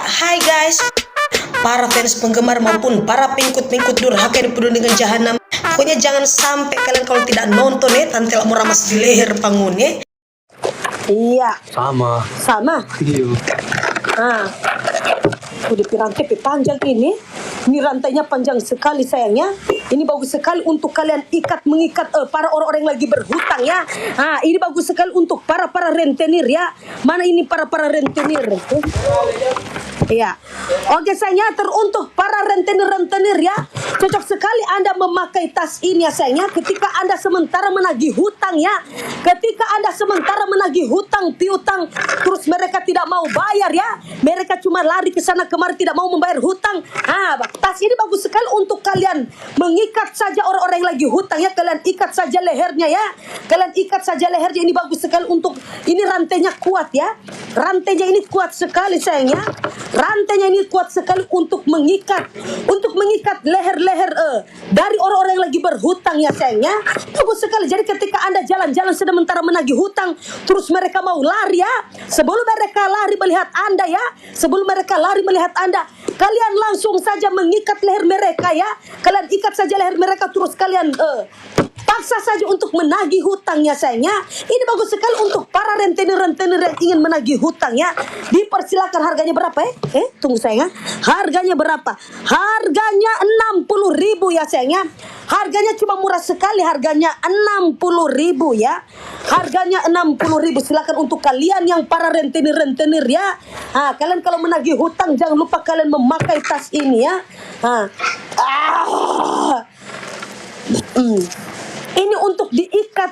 Hai guys, para fans penggemar maupun para pengikut-pengikut durhaka yang penuh dengan jahanam. Pokoknya jangan sampai kalian kalau tidak nonton Tante mau ramas di leher Pangun ya. Iya. Sama. Iya. Nah, udah rantai panjang ini. Ini rantainya panjang sekali sayangnya. Ini bagus sekali untuk kalian mengikat para orang-orang yang lagi berhutang ya. Nah, ini bagus sekali untuk para rentenir ya. Mana ini para rentenir? Iya. Oke sayangnya, teruntuk para rentenir ya. Cocok sekali Anda memakai tas ini ya sayangnya. Ketika Anda sementara menagih hutang ya. Ketika Anda sementara menagih hutang piutang, terus mereka tidak mau bayar ya. Mereka cuma lari ke sana kemari tidak mau membayar hutang. Ah, tas ini bagus sekali untuk kalian mengikat saja orang-orang yang lagi hutang ya. Kalian ikat saja lehernya ya. Kalian ikat saja lehernya, ini bagus sekali untuk, ini rantainya kuat ya. Rantainya ini kuat sekali sayangnya. Rantainya ini kuat sekali untuk mengikat leher-leher dari orang-orang yang lagi berhutang ya sayangnya. Bagus sekali. Jadi ketika Anda jalan-jalan sementara menagih hutang, terus mereka mau lari ya. Sebelum mereka lari melihat Anda ya. Sebelum mereka lari melihat Anda, kalian langsung saja mengikat leher mereka ya. Kalian ikat saja leher mereka, terus kalian paksa saja untuk menagih hutangnya sayangnya. Ini bagus sekali untuk para rentenir-rentenir yang ingin menagih hutang ya. Dipersilakan. Harganya berapa ya? Tunggu sayangnya. Harganya berapa? Harganya 60.000 ya sayangnya. Harganya cuma murah sekali. Harganya 60.000 ya. Harganya 60.000. Silakan untuk kalian yang para rentenir-rentenir ya. Kalian kalau menagih hutang jangan lupa kalian memakai tas ini ya. Ini untuk diikat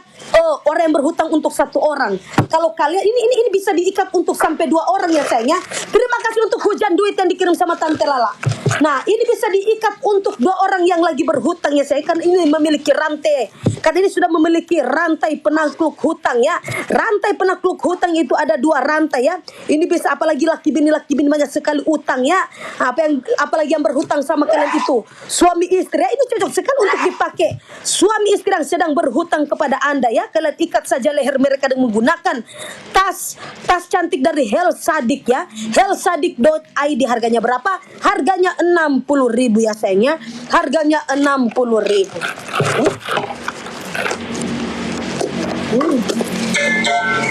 orang yang berhutang untuk satu orang. Kalau kalian ini bisa diikat untuk sampai 2 orang ya sayangnya. Terima kasih untuk hujan duit yang dikirim sama Tante Lala. Nah, ini bisa diikat untuk 2 orang yang lagi berhutang ya saya. Kan ini memiliki rantai. Kan ini sudah memiliki rantai penakluk hutang ya. Rantai penakluk hutang itu ada 2 rantai ya. Ini bisa apalagi laki bini banyak sekali utang ya. Apalagi yang berhutang sama kalian itu suami istri ya. Ini cocok sekali untuk dipakai suami istri yang sedang berhutang kepada Anda ya. Kalian ikat saja leher mereka dengan menggunakan tas cantik dari Helsadik ya. Helsadik.id. Harganya berapa? Harganya 60.000 ya sayangnya. Harganya 60.000.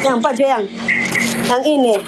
Yang apa aja yang ini?